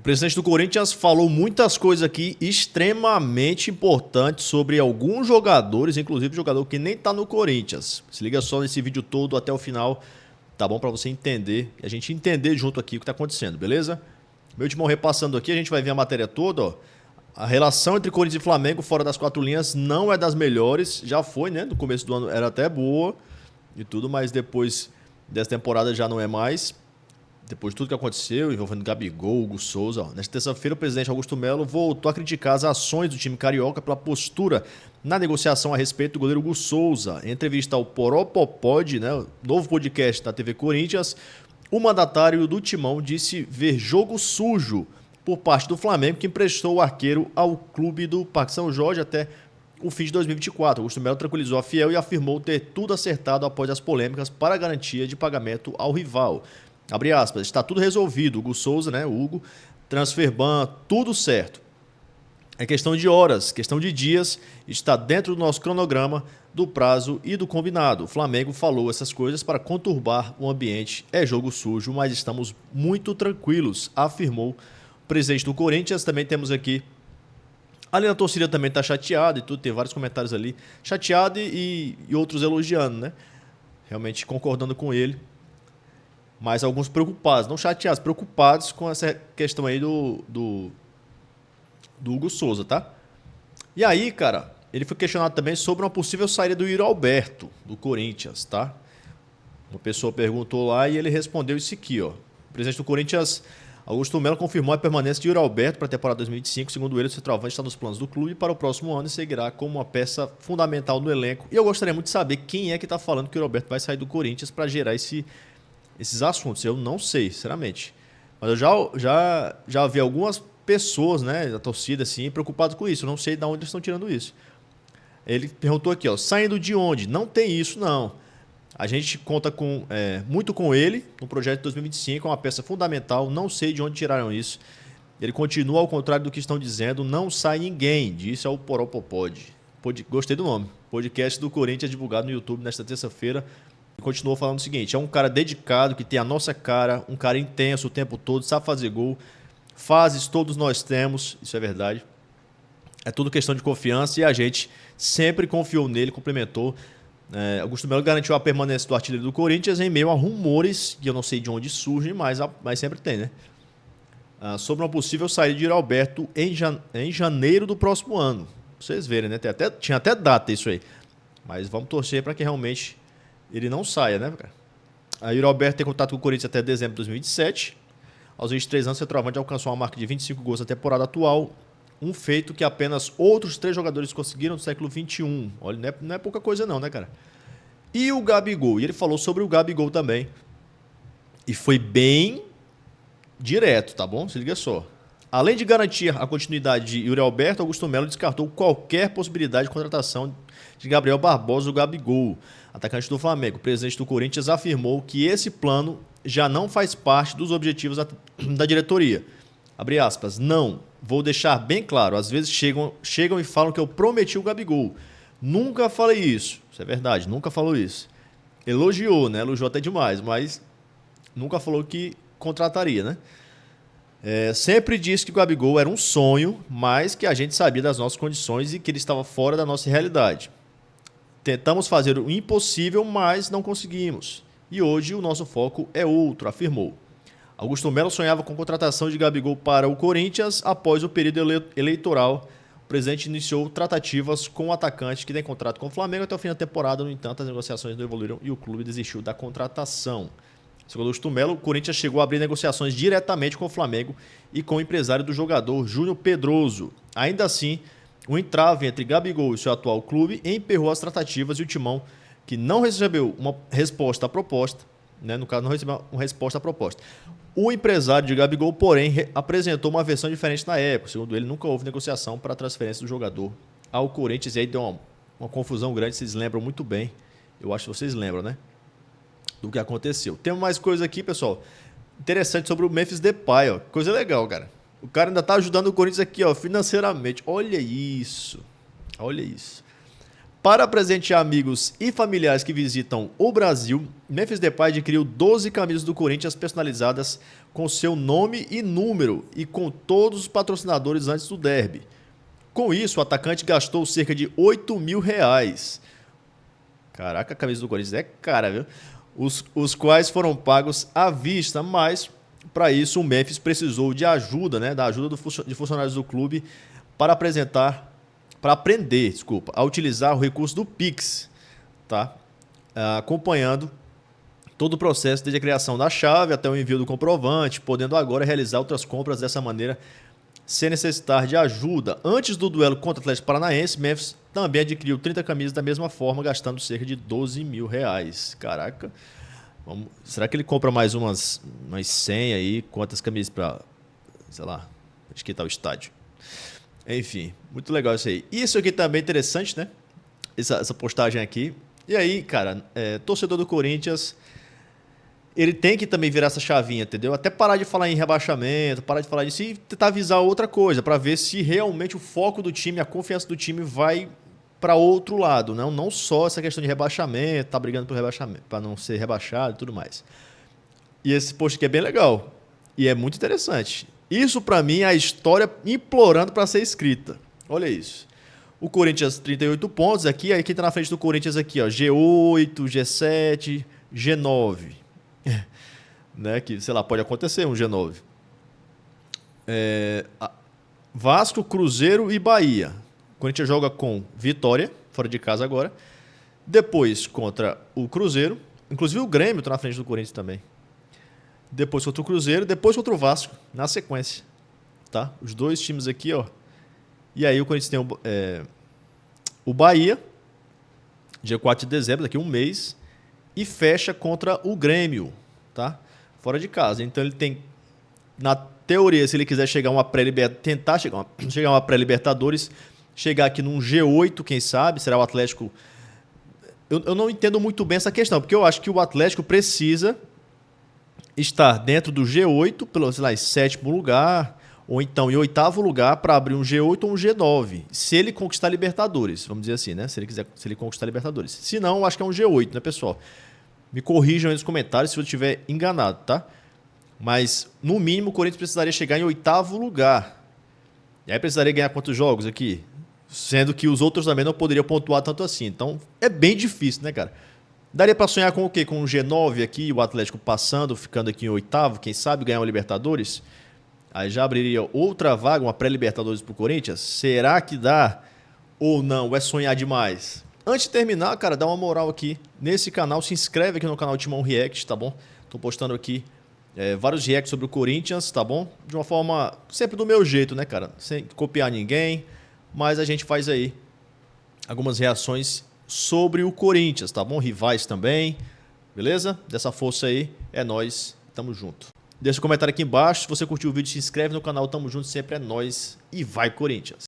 presidente do Corinthians falou muitas coisas aqui extremamente importantes sobre alguns jogadores, inclusive jogador que nem tá no Corinthians. Se liga só nesse vídeo todo até o final, tá bom? Pra você entender, e a gente entender junto aqui o que tá acontecendo, beleza? Meu timão repassando aqui, a gente vai ver a matéria toda, ó. A relação entre Corinthians e Flamengo fora das quatro linhas não é das melhores, já foi, né? No começo do ano era até boa e tudo, mas depois dessa temporada já não é mais. Depois de tudo que aconteceu, envolvendo Gabigol, Hugo Souza, ó. Nesta terça-feira o presidente Augusto Melo voltou a criticar as ações do time carioca pela postura na negociação a respeito do goleiro Hugo Souza. Em entrevista ao Poropopod, né, novo podcast da TV Corinthians, o mandatário do Timão disse ver jogo sujo por parte do Flamengo, que emprestou o arqueiro ao clube do Parque São Jorge até o fim de 2024. Augusto Melo tranquilizou a Fiel e afirmou ter tudo acertado após as polêmicas para a garantia de pagamento ao rival. Abre aspas, está tudo resolvido. Hugo Souza, né? Hugo, transfer ban, tudo certo. É questão de horas, questão de dias, está dentro do nosso cronograma, do prazo e do combinado. O Flamengo falou essas coisas para conturbar o ambiente. É jogo sujo, mas estamos muito tranquilos, afirmou o presidente do Corinthians. Também temos aqui, ali na torcida também está chateado e tudo, tem vários comentários ali, chateado e outros elogiando, né? Realmente concordando com ele. Mas alguns preocupados, não chateados, preocupados com essa questão aí do Hugo Souza, tá? E aí, cara, ele foi questionado também sobre uma possível saída do Yuri Alberto, do Corinthians, tá? Uma pessoa perguntou lá e ele respondeu isso aqui, ó. O presidente do Corinthians, Augusto Melo, confirmou a permanência de Yuri Alberto para a temporada 2025. Segundo ele, o centroavante está nos planos do clube para o próximo ano e seguirá como uma peça fundamental no elenco. E eu gostaria muito de saber quem é que está falando que o Yuri Alberto vai sair do Corinthians para gerar esses assuntos. Eu não sei, sinceramente. Mas eu já vi algumas pessoas, né, da torcida, assim, preocupadas com isso. Eu não sei de onde eles estão tirando isso. Ele perguntou aqui, ó, saindo de onde? Não tem isso, não. A gente conta muito com ele no projeto de 2025, é uma peça fundamental. Não sei de onde tiraram isso. Ele continua, ao contrário do que estão dizendo, não sai ninguém, disse ao Poropopod. Gostei do nome. Podcast do Corinthians divulgado no YouTube nesta terça-feira. E continuou falando o seguinte, é um cara dedicado, que tem a nossa cara, um cara intenso o tempo todo, sabe fazer gol, fases todos nós temos, isso é verdade. É tudo questão de confiança e a gente sempre confiou nele, complementou. Augusto Melo garantiu a permanência do artilheiro do Corinthians em meio a rumores, que eu não sei de onde surgem, mas sempre tem, né? Sobre uma possível saída de Yuri Alberto em janeiro do próximo ano. Pra vocês verem, né? Tinha até data isso aí. Mas vamos torcer para que realmente ele não saia, né, cara? A Yuri Alberto tem contato com o Corinthians até dezembro de 2027. Aos 23 anos, o centroavante alcançou uma marca de 25 gols na temporada atual. Um feito que apenas outros 3 jogadores conseguiram no século XXI. Olha, não é pouca coisa não, né, cara? E o Gabigol. E ele falou sobre o Gabigol também. E foi bem direto, tá bom? Se liga só. Além de garantir a continuidade de Yuri Alberto, Augusto Melo descartou qualquer possibilidade de contratação de Gabriel Barbosa, o Gabigol, atacante do Flamengo. O presidente do Corinthians afirmou que esse plano já não faz parte dos objetivos da diretoria. Abre aspas, não, vou deixar bem claro, às vezes chegam e falam que eu prometi o Gabigol. Nunca falei isso, isso é verdade, nunca falou isso. Elogiou, né? Elogiou até demais, mas nunca falou que contrataria, né? Sempre disse que o Gabigol era um sonho, mas que a gente sabia das nossas condições e que ele estava fora da nossa realidade. Tentamos fazer o impossível, mas não conseguimos. E hoje o nosso foco é outro, afirmou. Augusto Melo sonhava com a contratação de Gabigol para o Corinthians após o período eleitoral. O presidente iniciou tratativas com o atacante que tem contrato com o Flamengo até o fim da temporada. No entanto, as negociações não evoluíram e o clube desistiu da contratação. Segundo Augusto Melo, o Corinthians chegou a abrir negociações diretamente com o Flamengo e com o empresário do jogador, Júnior Pedroso. Ainda assim, o entrave entre Gabigol e seu atual clube emperrou as tratativas e o Timão, que não recebeu uma resposta à proposta, né? No caso, não recebeu uma resposta à proposta. O empresário de Gabigol, porém, apresentou uma versão diferente na época. Segundo ele, nunca houve negociação para a transferência do jogador ao Corinthians. E aí deu uma confusão grande, vocês lembram muito bem. Eu acho que vocês lembram, né? Do que aconteceu. Tem mais coisa aqui, pessoal, interessante sobre o Memphis Depay, ó. Coisa legal, cara. O cara ainda tá ajudando o Corinthians aqui, ó, financeiramente. Olha isso. Olha isso. Para presentear amigos e familiares que visitam o Brasil, Memphis Depay adquiriu 12 camisas do Corinthians personalizadas com seu nome e número e com todos os patrocinadores antes do derby. Com isso, o atacante gastou cerca de R$ 8.000. Caraca, a camisa do Corinthians é cara, viu? Os quais foram pagos à vista, mas para isso o Memphis precisou de ajuda, né? Da ajuda de funcionários do clube para aprender a utilizar o recurso do Pix, tá? Acompanhando todo o processo desde a criação da chave até o envio do comprovante, podendo agora realizar outras compras dessa maneira sem necessitar de ajuda. Antes do duelo contra o Atlético Paranaense, Memphis também adquiriu 30 camisas da mesma forma, gastando cerca de R$ 12.000. Caraca, será que ele compra mais umas 100 aí? Quantas camisas para, sei lá, esquentar o estádio? Enfim, muito legal isso aí. Isso aqui também é interessante, né? Essa postagem aqui. E aí, cara, torcedor do Corinthians, ele tem que também virar essa chavinha, entendeu? Até parar de falar em rebaixamento, parar de falar disso e tentar avisar outra coisa, para ver se realmente o foco do time, a confiança do time vai para outro lado, né? Não só essa questão de rebaixamento, tá brigando por rebaixamento, para não ser rebaixado e tudo mais. E esse post aqui é bem legal e é muito interessante. Isso para mim é a história implorando para ser escrita. Olha isso. O Corinthians 38 pontos aqui, aí quem tá na frente do Corinthians aqui, ó, G8, G7, G9. Né, que, sei lá, pode acontecer um G9. Vasco, Cruzeiro e Bahia. O Corinthians joga com Vitória, fora de casa agora. Depois contra o Cruzeiro. Inclusive o Grêmio tá na frente do Corinthians também. Depois contra o Cruzeiro, depois contra o Vasco, na sequência. Tá? Os dois times aqui, ó. E aí o Corinthians tem o Bahia, dia 4 de dezembro, daqui a um mês. E fecha contra o Grêmio, tá? Fora de casa. Então ele tem, na teoria, se ele quiser chegar uma tentar chegar uma pré-Libertadores, chegar aqui num G8, quem sabe, será o Atlético. Eu não entendo muito bem essa questão, porque eu acho que o Atlético precisa estar dentro do G8, pelo, sei lá, em sétimo lugar, ou então em oitavo lugar, para abrir um G8 ou um G9. Se ele conquistar Libertadores, vamos dizer assim, né? Se ele conquistar Libertadores. Se não, eu acho que é um G8, né, pessoal? Me corrijam aí nos comentários se eu estiver enganado, tá? Mas, no mínimo, o Corinthians precisaria chegar em oitavo lugar. E aí precisaria ganhar quantos jogos aqui? Sendo que os outros também não poderiam pontuar tanto assim. Então, é bem difícil, né, cara? Daria para sonhar com o quê? Com um G9 aqui, o Atlético passando, ficando aqui em oitavo, quem sabe ganhar uma Libertadores? Aí já abriria outra vaga, uma pré-Libertadores pro Corinthians? Será que dá ou não? É sonhar demais? Antes de terminar, cara, dá uma moral aqui nesse canal. Se inscreve aqui no canal Timão React, tá bom? Tô postando aqui vários reacts sobre o Corinthians, tá bom? De uma forma sempre do meu jeito, né, cara? Sem copiar ninguém, mas a gente faz aí algumas reações sobre o Corinthians, tá bom? Rivais também, beleza? Dessa força aí, é nóis, tamo junto. Deixa um comentário aqui embaixo, se você curtiu o vídeo, se inscreve no canal, tamo junto, sempre é nóis e vai Corinthians!